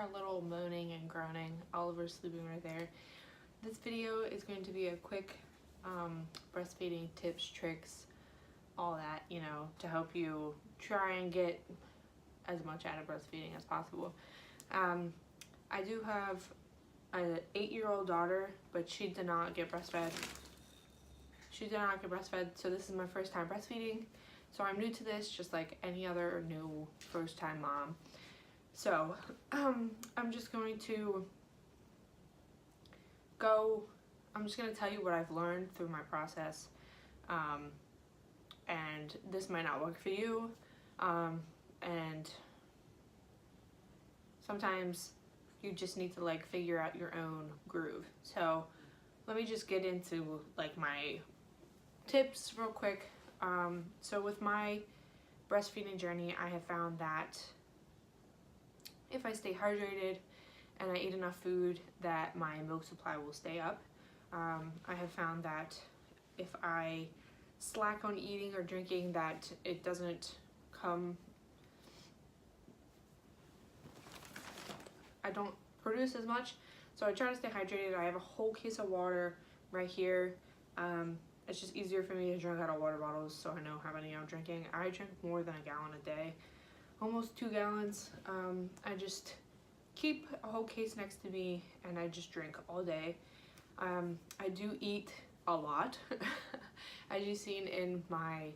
a little moaning and groaning. Oliver's sleeping right there. This video is going to be a quick breastfeeding tips, tricks, all that, you know, to help you try and get as much out of breastfeeding as possible. I do have an 8-year-old daughter, but she did not get breastfed. So this is my first time breastfeeding. So I'm new to this, just like any other new first time mom. So I'm just going to tell you what I've learned through my process. And this might not work for you. And sometimes you just need to like figure out your own groove. So let me just get into like my tips real quick. So with my breastfeeding journey, I have found that if I stay hydrated and I eat enough food, that my milk supply will stay up. I have found that if I slack on eating or drinking, that it doesn't come, I don't produce as much. So I try to stay hydrated. I have a whole case of water right here. It's just easier for me to drink out of water bottles, so I know how many I'm drinking. I drink more than a gallon a day, almost 2 gallons. I just keep a whole case next to me and I just drink all day. I do eat a lot. As you've seen in my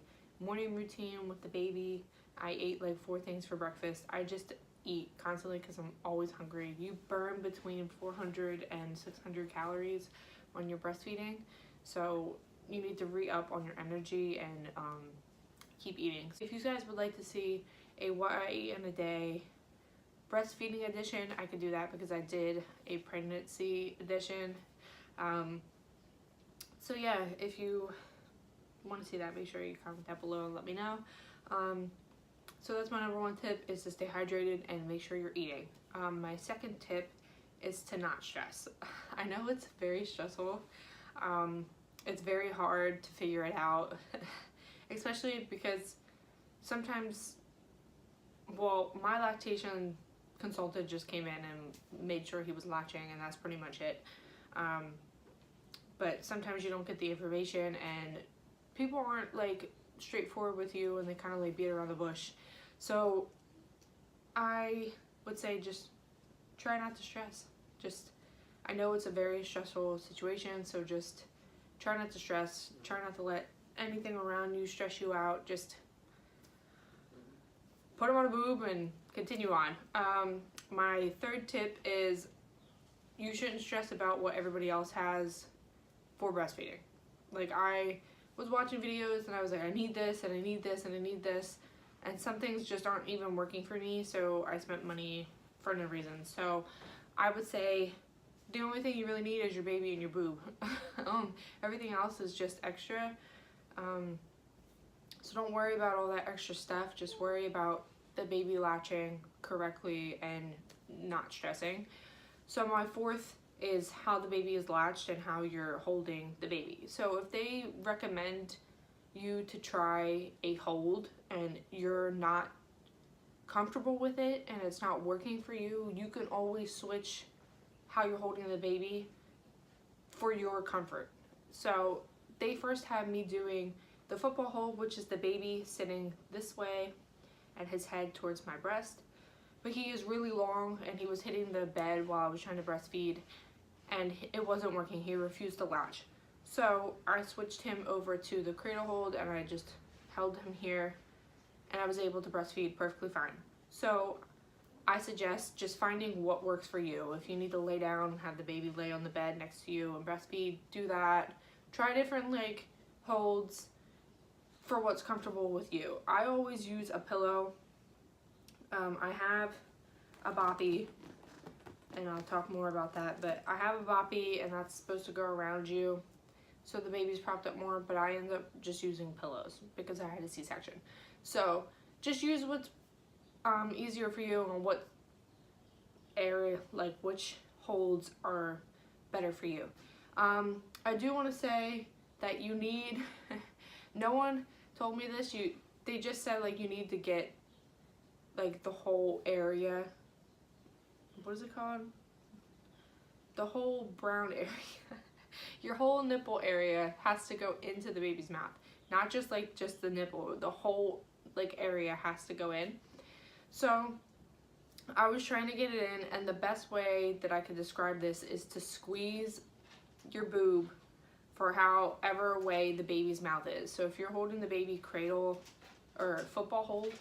morning routine with the baby, I ate like 4 things for breakfast. I just eat constantly because I'm always hungry. You burn between 400 and 600 calories when you're breastfeeding, so you need to re-up on your energy and keep eating. So if you guys would like to see a what I eat in a day breastfeeding edition, I could do that because I did a pregnancy edition. So yeah, if you want to see that, make sure you comment down below and let me know. So that's my #1 tip, is to stay hydrated and make sure you're eating. My second tip is to not stress. I know it's very stressful. It's very hard to figure it out, especially because sometimes, well, my lactation consultant just came in and made sure he was latching, and that's pretty much it. But sometimes you don't get the information and people aren't like straightforward with you, and they kind of like beat around the bush. So I would say just try not to stress. I know it's a very stressful situation, so just try not to stress. Try not to let anything around you stress you out. Just put them on a boob and continue on. My third tip is you shouldn't stress about what everybody else has for breastfeeding. Like, I was watching videos and I was like, I need this and I need this and I need this, and some things just aren't even working for me, so I spent money for no reason. So I would say the only thing you really need is your baby and your boob. Everything else is just extra. So don't worry about all that extra stuff. Just worry about the baby latching correctly and not stressing. So my fourth is how the baby is latched and how you're holding the baby. So if they recommend you to try a hold and you're not comfortable with it and it's not working for you, you can always switch how you're holding the baby for your comfort. So they first had me doing the football hold, which is the baby sitting this way and his head towards my breast. But he is really long and he was hitting the bed while I was trying to breastfeed, and it wasn't working. He refused to latch. So I switched him over to the cradle hold and I just held him here and I was able to breastfeed perfectly fine. So I suggest just finding what works for you. If you need to lay down, have the baby lay on the bed next to you and breastfeed, do that. Try different like holds for what's comfortable with you. I always use a pillow. I have a boppy, and I'll talk more about that, but I have a boppy and that's supposed to go around you so the baby's propped up more, but I end up just using pillows because I had a C-section. So just use what's easier for you and what area, like which holds are better for you. I do want to say that you need, no one told me this, they just said like you need to get like the whole area what is it called? The whole brown area. Your whole nipple area has to go into the baby's mouth. Not just like just the nipple, the whole like area has to go in. So I was trying to get it in, and the best way that I can describe this is to squeeze your boob for however way the baby's mouth is. So if you're holding the baby cradle or football hold,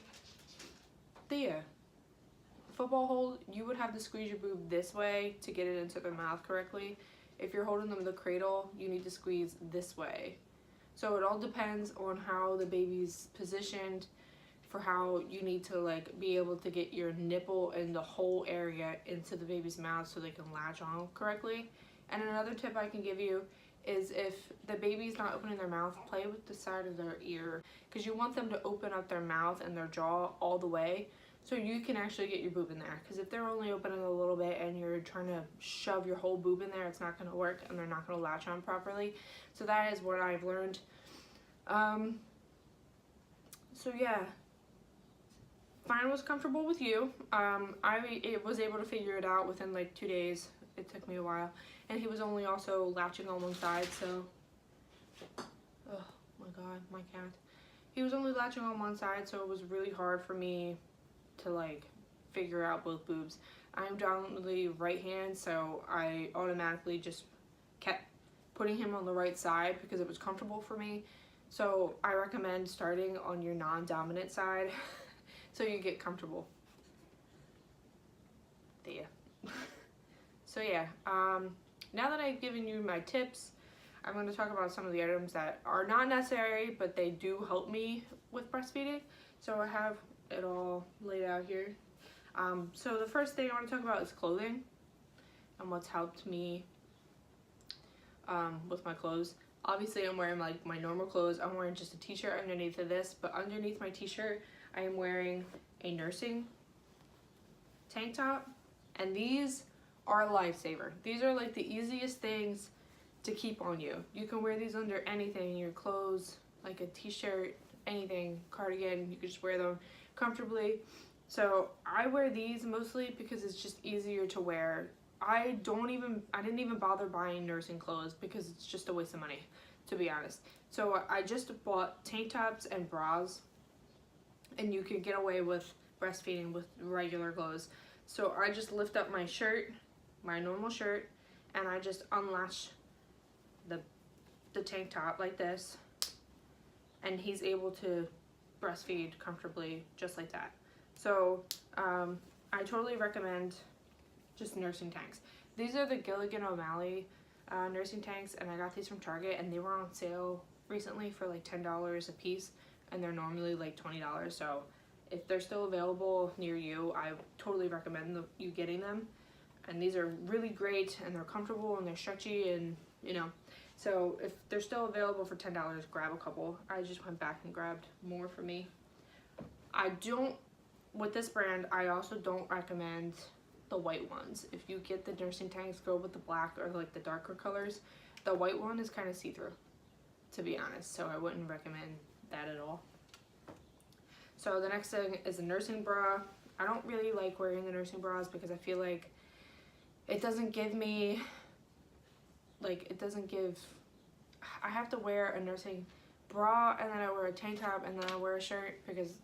football hold, you would have to squeeze your boob this way to get it into their mouth correctly. If you're holding them in the cradle, you need to squeeze this way. So it all depends on how the baby's positioned for how you need to like be able to get your nipple and the whole area into the baby's mouth so they can latch on correctly. And another tip I can give you is if the baby's not opening their mouth, play with the side of their ear, because you want them to open up their mouth and their jaw all the way so you can actually get your boob in there. Because if they're only opening a little bit and you're trying to shove your whole boob in there, it's not going to work and they're not going to latch on properly. So that is what I've learned. So yeah, find what's comfortable with you. I was able to figure it out within like 2 days. It took me a while, and he was only also latching on one side, so oh my god, my cat. He was only latching on one side, so it was really hard for me to like figure out both boobs. I'm dominantly right hand, so I automatically just kept putting him on the right side because it was comfortable for me. So I recommend starting on your non-dominant side so you get comfortable. There. So yeah, now that I've given you my tips, I'm going to talk about some of the items that are not necessary, but they do help me with breastfeeding. So I have it all laid out here. So the first thing I want to talk about is clothing and what's helped me with my clothes. Obviously I'm wearing like my normal clothes. I'm wearing just a t-shirt underneath of this, but underneath my t-shirt I am wearing a nursing tank top, and these are a lifesaver. These are like the easiest things to keep on you. You can wear these under anything, your clothes, like a t-shirt, anything, cardigan, you can just wear them comfortably. So I wear these mostly because it's just easier to wear. I didn't even bother buying nursing clothes because it's just a waste of money, to be honest. So I just bought tank tops and bras, and you can get away with breastfeeding with regular clothes. So I just lift up my shirt, my normal shirt, and I just unlatch the tank top like this, and he's able to breastfeed comfortably just like that. So I totally recommend just nursing tanks. These are the Gilligan O'Malley nursing tanks, and I got these from Target, and they were on sale recently for like $10 a piece, and they're normally like $20. So if they're still available near you, I totally recommend you getting them. And these are really great, and they're comfortable, and they're stretchy, and you know. So if they're still available for $10, grab a couple. I just went back and grabbed more for me. With this brand, I also don't recommend the white ones. If you get the nursing tanks, go with the black or like the darker colors. The white one is kind of see-through, to be honest, so I wouldn't recommend that at all. So the next thing is a nursing bra. I don't really like wearing the nursing bras because I feel like it doesn't give me, I have to wear a nursing bra, and then I wear a tank top, and then I wear a shirt because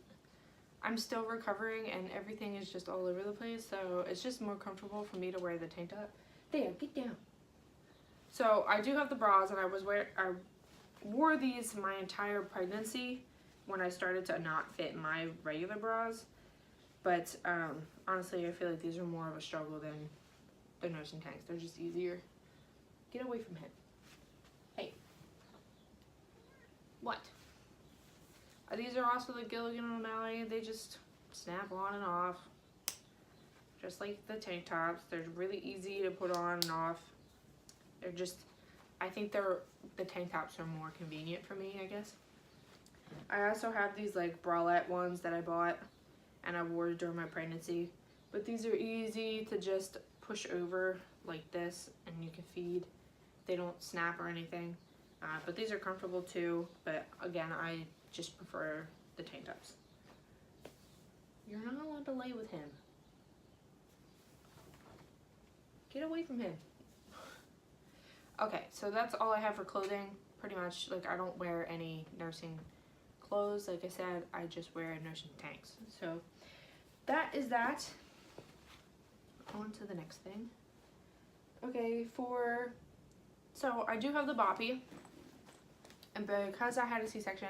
I'm still recovering and everything is just all over the place. So it's just more comfortable for me to wear the tank top. There, get down. So I do have the bras, and I wore these my entire pregnancy when I started to not fit my regular bras. But honestly, I feel like these are more of a struggle than the nursing tanks. They're just easier. Get away from him. Hey. What? These are also the Gilligan O'Malley. They just snap on and off, just like the tank tops. They're really easy to put on and off. They're just, I think the tank tops are more convenient for me, I guess. I also have these like bralette ones that I bought and I wore during my pregnancy. But these are easy to just push over like this, and you can feed. They don't snap or anything. But these are comfortable too. But again, I just prefer the tank tops. You're not allowed to lay with him. Get away from him. Okay, so that's all I have for clothing. Pretty much, like, I don't wear any nursing clothes. Like I said, I just wear nursing tanks. So that is that. On to the next thing. Okay, so I do have the boppy, and because I had a C-section,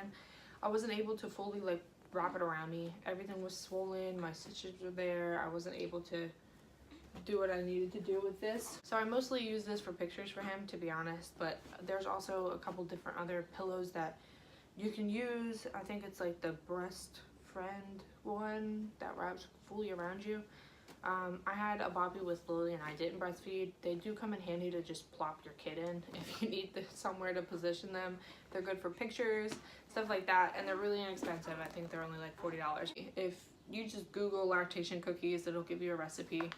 I wasn't able to fully like wrap it around me. Everything was swollen, my stitches were there, I wasn't able to do what I needed to do with this. So I mostly use this for pictures for him, to be honest, but there's also a couple different other pillows that you can use. I think it's like the Breast Friend one that wraps fully around you. I had a boppy with Lillie and I didn't breastfeed. They do come in handy to just plop your kid in if you need somewhere to position them. They're good for pictures, stuff like that, and they're really inexpensive. I think they're only like $40. If you just Google lactation cookies, it'll give you a recipe.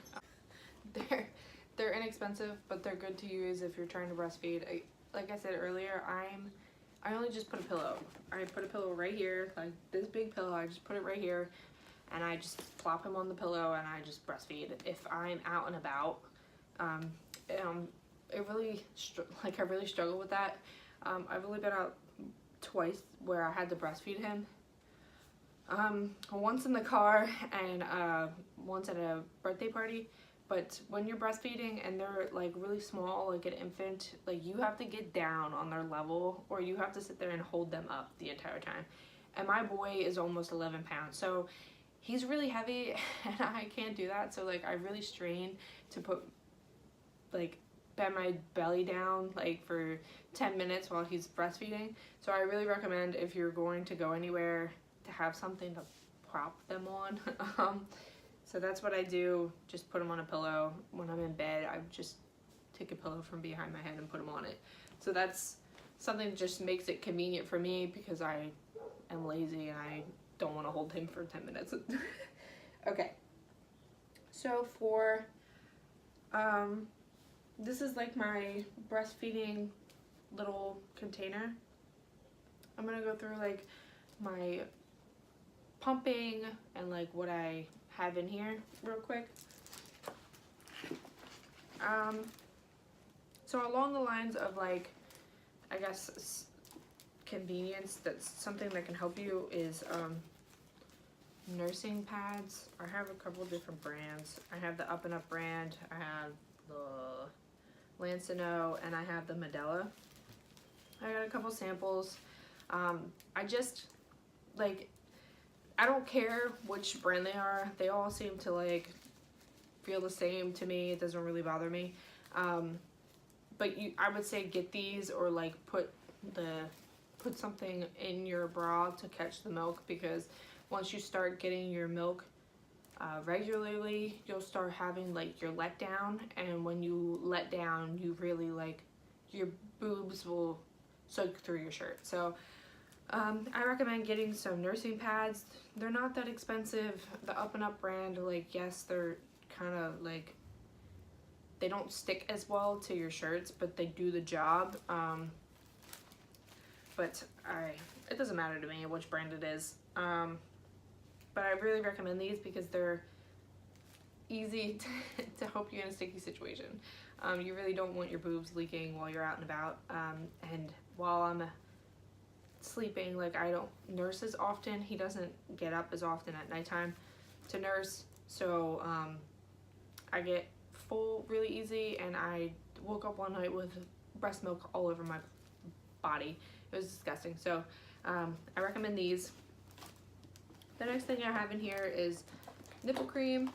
They're inexpensive, but they're good to use if you're trying to breastfeed. Like I said earlier, I only just put a pillow. I put a pillow right here, like this big pillow. I just put it right here, and I just plop him on the pillow and I just breastfeed. If I'm out and about, I really struggle with that. I've only been out twice where I had to breastfeed him. Once in the car and once at a birthday party. But when you're breastfeeding and they're like really small, like an infant, like you have to get down on their level, or you have to sit there and hold them up the entire time. And my boy is almost 11 pounds, so he's really heavy and I can't do that. So like I really strain to bend my belly down like for 10 minutes while he's breastfeeding. So I really recommend, if you're going to go anywhere, to have something to prop them on. So that's what I do, just put them on a pillow. When I'm in bed, I just take a pillow from behind my head and put them on it. So that's something that just makes it convenient for me, because I am lazy and I don't want to hold him for 10 minutes. Okay, so for this is like my breastfeeding little container. I'm gonna go through like my pumping and like what I have in here real quick. So along the lines of like, I guess, convenience, that's something that can help you is nursing pads. I have a couple different brands. I have the Up and Up brand, I have the Lancino, and I have the Medela. I got a couple samples. I just like, I don't care which brand they are. They all seem to like feel the same to me. It doesn't really bother me. But I would say get these, or like put something in your bra to catch the milk, because once you start getting your milk regularly, you'll start having like your letdown, and when you let down, you really like, your boobs will soak through your shirt. So I recommend getting some nursing pads. They're not that expensive. The Up and Up brand, like, yes, they're kind of like, they don't stick as well to your shirts, but they do the job. But it doesn't matter to me which brand it is. But I really recommend these because they're easy to help you in a sticky situation. You really don't want your boobs leaking while you're out and about. And while I'm sleeping, like, I don't nurse as often. He doesn't get up as often at nighttime to nurse, so I get full really easy, and I woke up one night with breast milk all over my body. It was disgusting. So I recommend these. The next thing I have in here is nipple cream.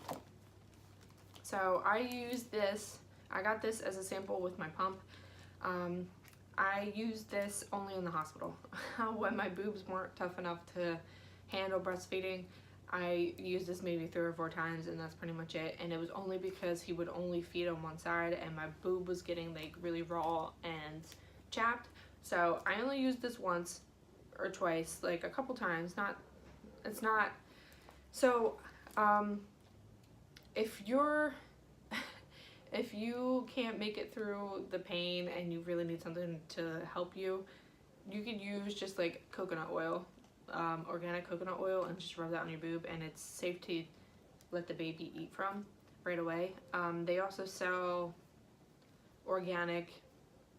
So I use this, I got this as a sample with my pump. I used this only in the hospital. When my boobs weren't tough enough to handle breastfeeding, I used this maybe 3 or 4 times, and that's pretty much it. And it was only because he would only feed on one side, and my boob was getting like really raw and chapped. So I only used this once or twice, like a couple times. It's not, so if you can't make it through the pain and you really need something to help you, you could use just like coconut oil, organic coconut oil, and just rub that on your boob, and it's safe to let the baby eat from right away. They also sell organic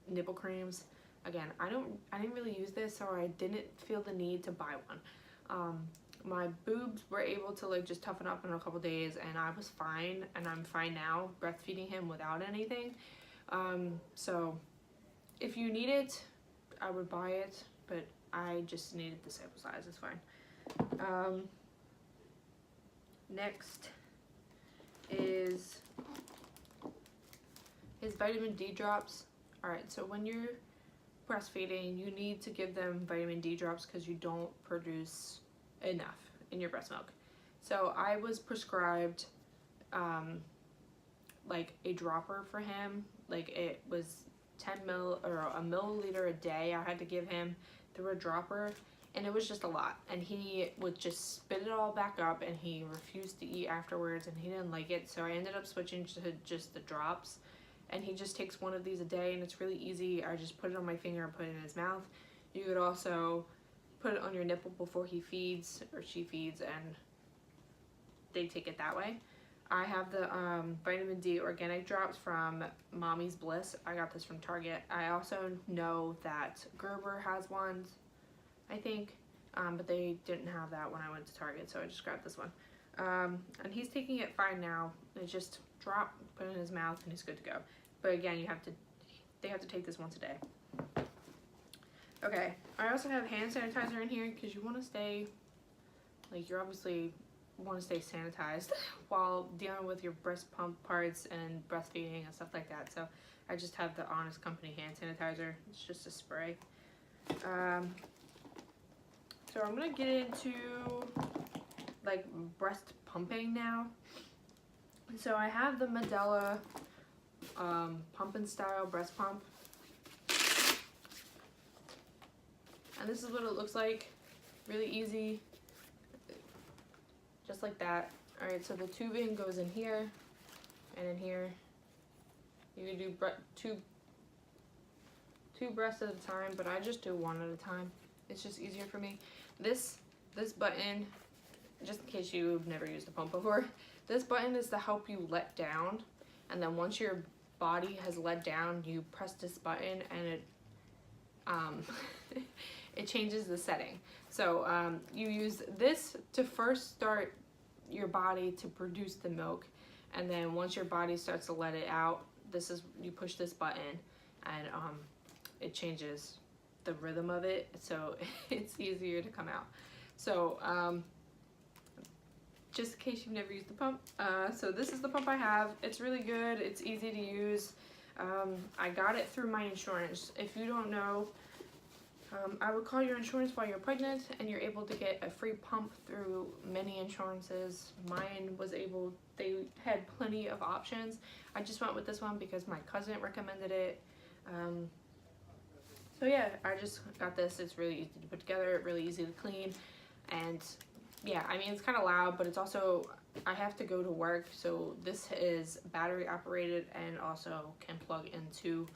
nipple creams. Again, I didn't really use this, so I didn't feel the need to buy one. My boobs were able to like just toughen up in a couple days, and I was fine, and I'm fine now breastfeeding him without anything. So if you need it, I would buy it, but I just needed the sample size. It's fine. Next is his vitamin D drops. Alright, so when you're breastfeeding, you need to give them vitamin D drops because you don't produce enough in your breast milk. So I was prescribed like a dropper for him. Like it was 10 mil or a milliliter a day I had to give him through a dropper, and it was just a lot, and he would just spit it all back up, and he refused to eat afterwards, and he didn't like it. So I ended up switching to just the drops, and he just takes one of these a day, and it's really easy. I just put it on my finger and put it in his mouth. You could also put it on your nipple before he feeds or she feeds, and they take it that way. I have the vitamin D organic drops from Mommy's Bliss. I got this from Target. I also know that Gerber has ones, I think, but they didn't have that when I went to Target, so I just grabbed this one. And he's taking it fine now. It's just drop, put it in his mouth, and he's good to go. But again, they have to take this once a day. Okay, I also have hand sanitizer in here because you want to stay, like, you're obviously want to stay sanitized while dealing with your breast pump parts and breastfeeding and stuff like that. So I just have the Honest Company hand sanitizer. It's just a spray. So I'm gonna get into like breast pumping now. So I have the Medela pump and style breast pump, and this is what it looks like. Really easy, just like that. Alright, so the tubing goes in here and in here. You can do two breaths at a time, but I just do one at a time. It's just easier for me. This button, just in case you've never used a pump before, this button is to help you let down, and then once your body has let down, you press this button and it it changes the setting. So you use this to first start your body to produce the milk, and then once your body starts to let it out, you push this button, and it changes the rhythm of it, so it's easier to come out. So just in case you've never used the pump, so this is the pump I have. It's really good. It's easy to use. I got it through my insurance. If you don't know, I would call your insurance while you're pregnant, and you're able to get a free pump through many insurances. Mine was able, they had plenty of options. I just went with this one because my cousin recommended it. So yeah, I just got this. It's really easy to put together, really easy to clean, and yeah, I mean, it's kind of loud, but it's also, I have to go to work, so this is battery operated and also can plug into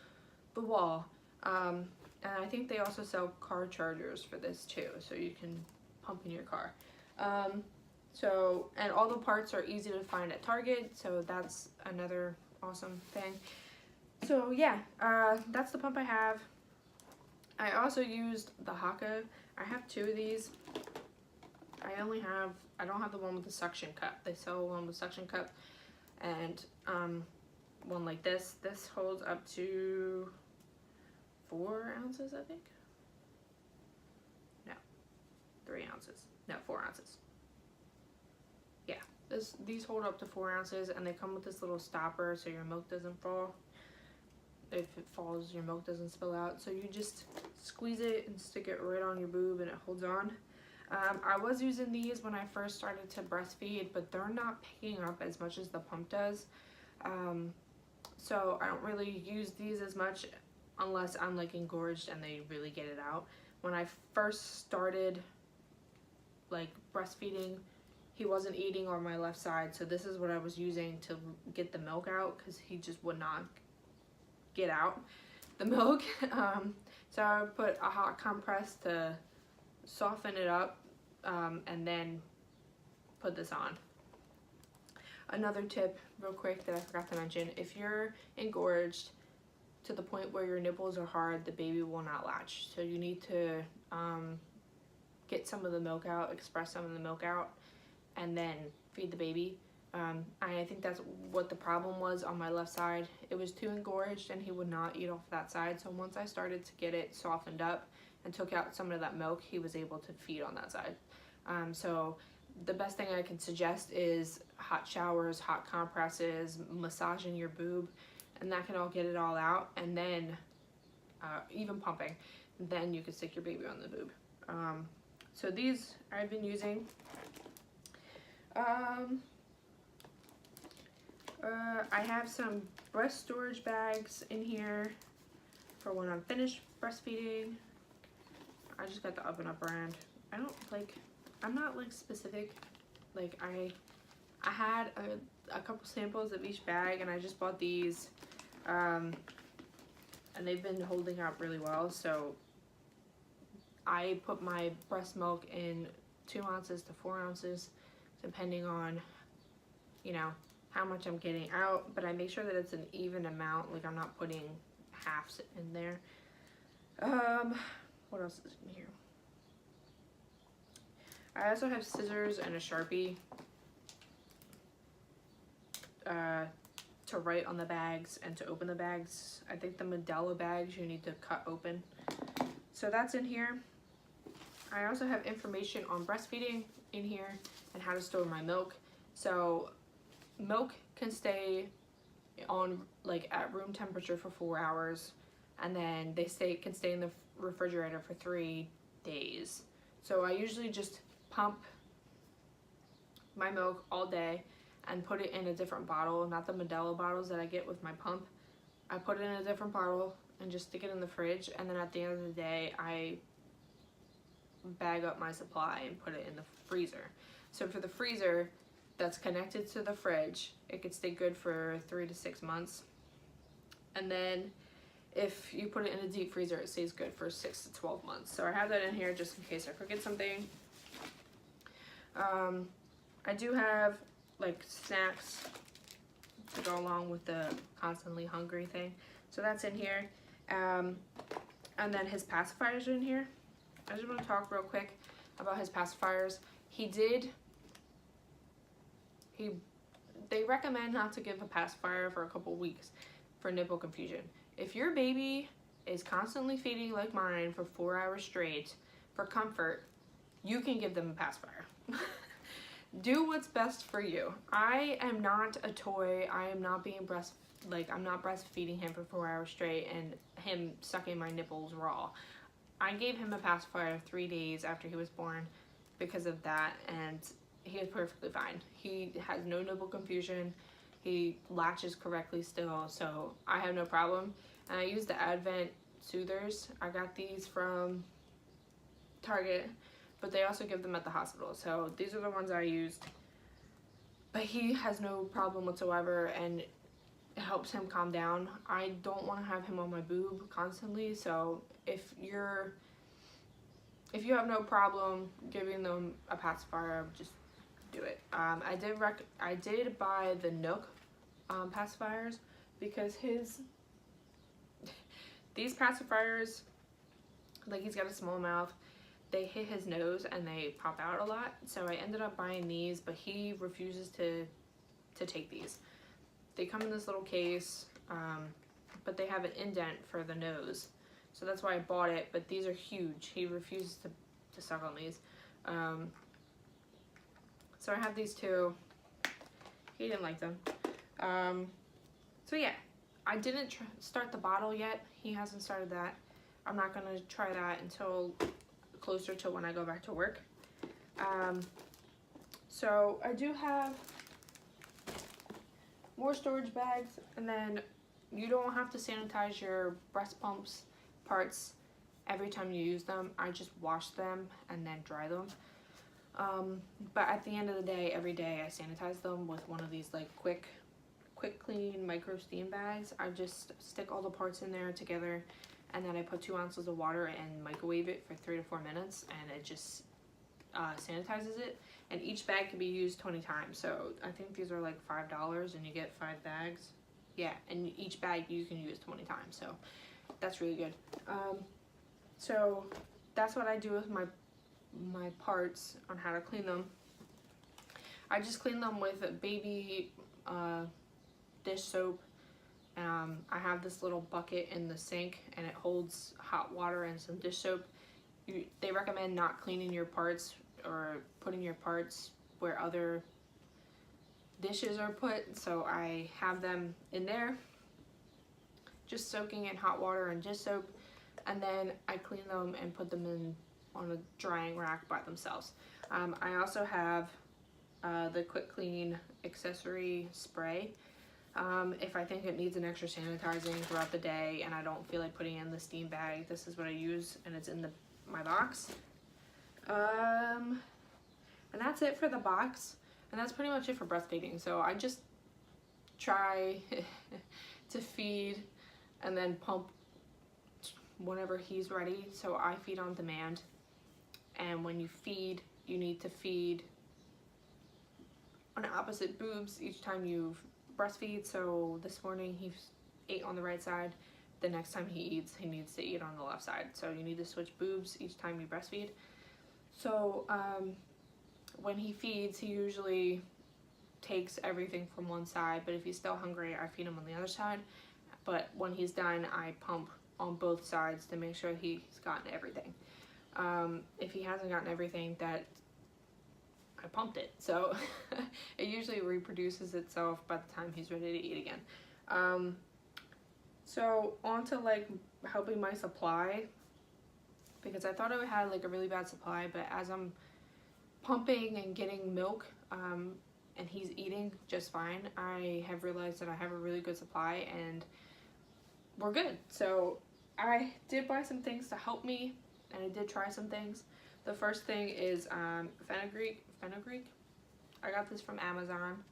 the wall. And I think they also sell car chargers for this too, so you can pump in your car. And all the parts are easy to find at Target, so that's another awesome thing. So yeah, that's the pump I have. I also used the Haka. I have two of these. I don't have the one with the suction cup. They sell one with suction cup, and one like this. This holds up to 4 ounces, I think. No, 3 ounces. No, 4 ounces. Yeah, these hold up to 4 ounces, and they come with this little stopper so your milk doesn't fall. If it falls, your milk doesn't spill out. So you just squeeze it and stick it right on your boob, and it holds on. I was using these when I first started to breastfeed, but they're not picking up as much as the pump does. So I don't really use these as much unless I'm like engorged and they really get it out. When I first started like breastfeeding, he wasn't eating on my left side, so this is what I was using to get the milk out, because he just would not get out the milk. So I would put a hot compress to soften it up, and then put this on. Another tip real quick that I forgot to mention, if you're engorged to the point where your nipples are hard, the baby will not latch. So you need to get some of the milk out, express some of the milk out, and then feed the baby. I think that's what the problem was on my left side. It was too engorged and he would not eat off that side. So once I started to get it softened up and took out some of that milk, he was able to feed on that side. So the best thing I can suggest is hot showers, hot compresses, massaging your boob, and that can all get it all out. And then even pumping, then you can stick your baby on the boob. So these I've been using. I have some breast storage bags in here for when I'm finished breastfeeding. I just got the Up and Up brand. I'm not like specific. Like I had a couple samples of each bag and I just bought these. And they've been holding out really well. So I put my breast milk in 2 ounces to 4 ounces, depending on, you know, how much I'm getting out, but I make sure that it's an even amount, like I'm not putting halves in there. What else is in here? I also have scissors and a Sharpie to write on the bags and to open the bags. I think the Modelo bags you need to cut open. So that's in here. I also have information on breastfeeding in here and how to store my milk. So milk can stay on like at room temperature for 4 hours, and then can stay in the refrigerator for 3 days. So I usually just pump my milk all day and put it in a different bottle, not the Modelo bottles that I get with my pump. I put it in a different bottle and just stick it in the fridge, and then at the end of the day I bag up my supply and put it in the freezer. So for the freezer that's connected to the fridge, it could stay good for 3 to 6 months. And then if you put it in a deep freezer, it stays good for 6 to 12 months. So I have that in here just in case I forget something. I do have like snacks to go along with the constantly hungry thing. So that's in here. And then his pacifiers are in here. I just want to talk real quick about his pacifiers. They recommend not to give a pacifier for a couple weeks for nipple confusion. If your baby is constantly feeding like mine for 4 hours straight for comfort, you can give them a pacifier. Do what's best for you. I am not a toy. I am not being I'm not breastfeeding him for 4 hours straight and him sucking my nipples raw. I gave him a pacifier 3 days after he was born because of that, and he is perfectly fine. He has no nipple confusion. He latches correctly still, so I have no problem. And I use the Advent Soothers. I got these from Target, but they also give them at the hospital. So these are the ones I used. But he has no problem whatsoever, and it helps him calm down. I don't want to have him on my boob constantly, so if you have no problem giving them a pacifier, just do it. I did buy the Nook pacifiers because these pacifiers, like, he's got a small mouth, they hit his nose and they pop out a lot. So I ended up buying these, but he refuses to take these. They come in this little case, but they have an indent for the nose. So that's why I bought it, but these are huge. He refuses to suck on these. So I have these two. He didn't like them. So yeah, I didn't start the bottle yet. He hasn't started that. I'm not gonna try that until closer to when I go back to work. So I do have more storage bags, and then you don't have to sanitize your breast pumps parts every time you use them. I just wash them and then dry them. But at the end of the day, every day I sanitize them with one of these like quick clean micro steam bags. I just stick all the parts in there together, and then I put 2 ounces of water and microwave it for 3 to 4 minutes, and it just sanitizes it, and each bag can be used 20 times. So I think these are like $5 and you get 5 bags. Yeah, and each bag you can use 20 times, so that's really good. So that's what I do with my parts on how to clean them. I just clean them with baby dish soap. I have this little bucket in the sink and it holds hot water and some dish soap. They recommend not cleaning your parts or putting your parts where other dishes are put, so I have them in there just soaking in hot water and dish soap, and then I clean them and put them in on a drying rack by themselves. I also have the quick clean accessory spray. If I think it needs an extra sanitizing throughout the day and I don't feel like putting it in the steam bag, this is what I use, and it's in my box. And that's it for the box, and that's pretty much it for breastfeeding. So I just try to feed and then pump whenever he's ready. So I feed on demand, and when you feed, you need to feed on opposite boobs each time you breastfeed. So this morning he ate on the right side. The next time he eats, he needs to eat on the left side. So you need to switch boobs each time you breastfeed. So when he feeds, he usually takes everything from one side, but if he's still hungry, I feed him on the other side. But when he's done, I pump on both sides to make sure he's gotten everything. If he hasn't gotten everything, that I pumped it, so it usually reproduces itself by the time he's ready to eat again. So on to like helping my supply, because I thought I had like a really bad supply, but as I'm pumping and getting milk and he's eating just fine, I have realized that I have a really good supply and we're good. So I did buy some things to help me, and I did try some things. The first thing is fenugreek. I got this from Amazon.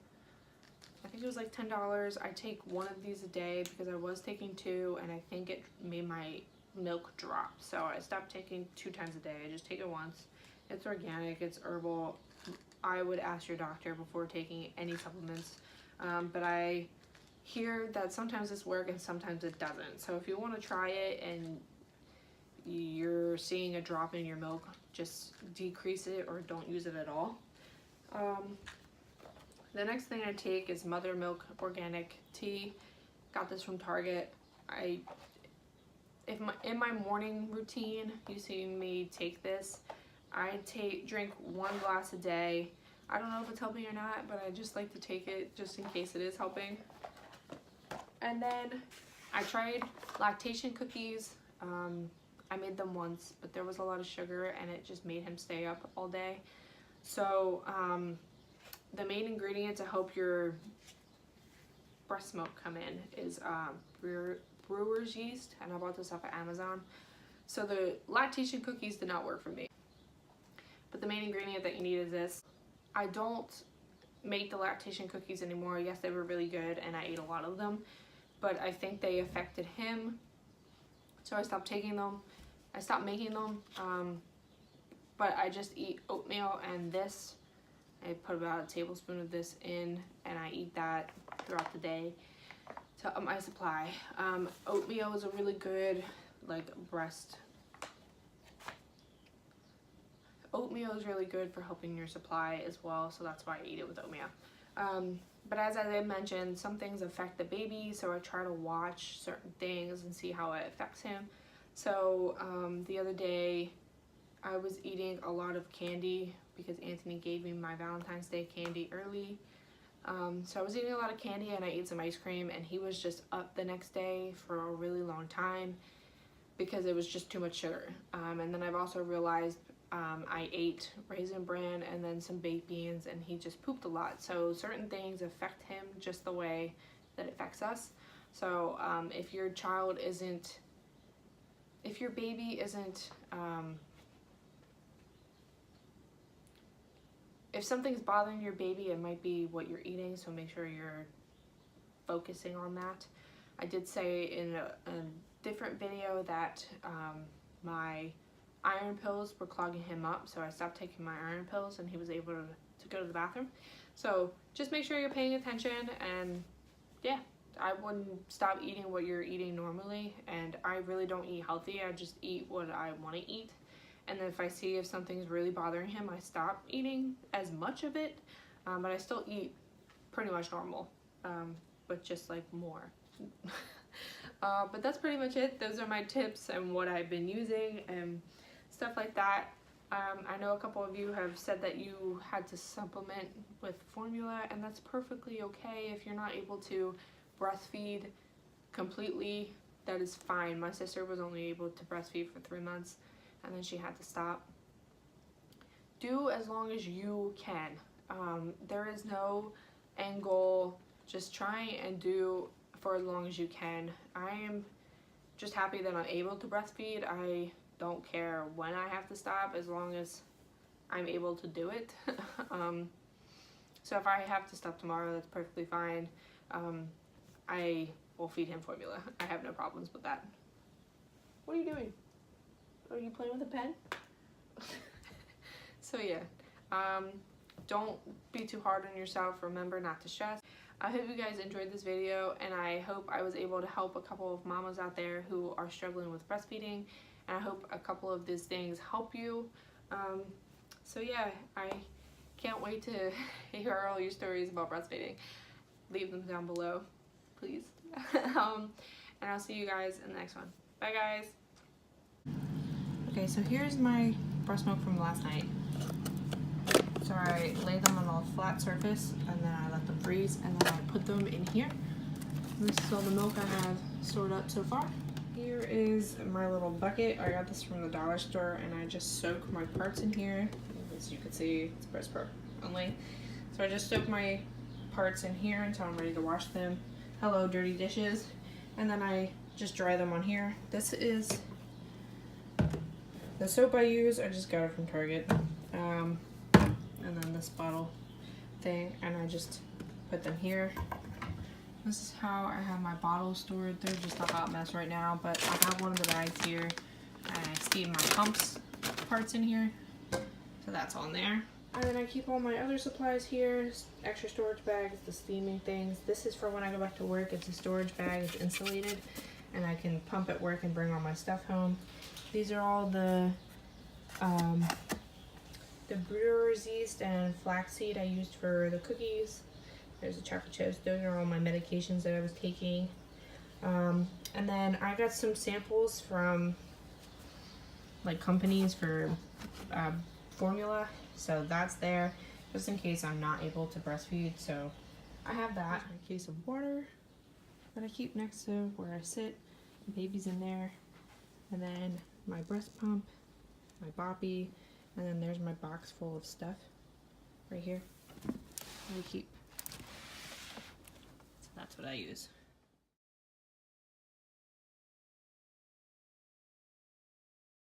I think it was like $10. I take one of these a day because I was taking 2, and I think it made my milk drop. So I stopped taking 2 times a day. I just take it once. It's organic, it's herbal. I would ask your doctor before taking any supplements. But I hear that sometimes this works and sometimes it doesn't. So if you want to try it and you're seeing a drop in your milk, just decrease it or don't use it at all. The next thing I take is Mother Milk Organic Tea. Got this from Target. In my morning routine, you see me take this. I drink 1 glass a day. I don't know if it's helping or not, but I just like to take it just in case it is helping. And then I tried lactation cookies. I made them once, but there was a lot of sugar and it just made him stay up all day. So the main ingredient to help your breast milk come in is brewer's yeast, and I bought this off of Amazon. So the lactation cookies did not work for me, but the main ingredient that you need is this. I don't make the lactation cookies anymore. Yes, they were really good and I ate a lot of them, but I think they affected him, so I stopped taking them. I stopped making them, but I just eat oatmeal and this. I put about a tablespoon of this in, and I eat that throughout the day to up my supply. Oatmeal is a really good Oatmeal is really good for helping your supply as well, so that's why I eat it with oatmeal. But as I did mention, some things affect the baby, so I try to watch certain things and see how it affects him. So the other day I was eating a lot of candy because Anthony gave me my Valentine's Day candy early. So I was eating a lot of candy and I ate some ice cream, and he was just up the next day for a really long time because it was just too much sugar. And then I've also realized I ate Raisin Bran and then some baked beans, and he just pooped a lot. So certain things affect him just the way that it affects us. So if your baby isn't, if something's bothering your baby, it might be what you're eating, so make sure you're focusing on that. I did say in a different video that my iron pills were clogging him up, so I stopped taking my iron pills and he was able to go to the bathroom. So just make sure you're paying attention, and yeah, I wouldn't stop eating what you're eating normally, and I really don't eat healthy. I just eat what I want to eat, and then if something's really bothering him, I stop eating as much of it, but I still eat pretty much normal, but just like more. But that's pretty much it. Those are my tips and what I've been using and stuff like that. I know a couple of you have said that you had to supplement with formula, and that's perfectly okay. If you're not able to breastfeed completely, that is fine. My sister was only able to breastfeed for 3 months, and then she had to stop. Do as long as you can. There is no end goal. Just try and do for as long as you can. I am just happy that I'm able to breastfeed. I don't care when I have to stop, as long as I'm able to do it. So if I have to stop tomorrow, that's perfectly fine. I will feed him formula. I have no problems with that. What are you doing? Are you playing with a pen? So yeah, don't be too hard on yourself. Remember not to stress. I hope you guys enjoyed this video, and I hope I was able to help a couple of mamas out there who are struggling with breastfeeding, and I hope a couple of these things help you. So yeah, I can't wait to hear all your stories about breastfeeding. Leave them down below, please. And I'll see you guys in the next one. Bye, guys. Okay, so here's my breast milk from last night. So I lay them on a flat surface, and then I let them freeze, and then I put them in here. This is all the milk I have stored up so far. Here is my little bucket. I got this from the dollar store, and I just soak my parts in here. As you can see, it's breast part only. So I just soak my parts in here until I'm ready to wash them. Hello, dirty dishes. And then I just dry them on here. This is the soap I use. I just got it from Target. And then this bottle thing, and I just put them here. This is how I have my bottles stored. They're just a hot mess right now, but I have one of the bags here, and I steam my pumps parts in here, so that's on there. And then I keep all my other supplies here, extra storage bags, the steaming things. This is for when I go back to work. It's a storage bag, it's insulated, and I can pump at work and bring all my stuff home. These are all the brewer's yeast and flaxseed I used for the cookies. There's a chocolate chips. Those are all my medications that I was taking. And then I got some samples from like companies for formula. So that's there just in case I'm not able to breastfeed. So I have that. Here's my case of water that I keep next to where I sit. The baby's in there. And then my breast pump, my boppy, and then there's my box full of stuff right here. I keep. So that's what I use.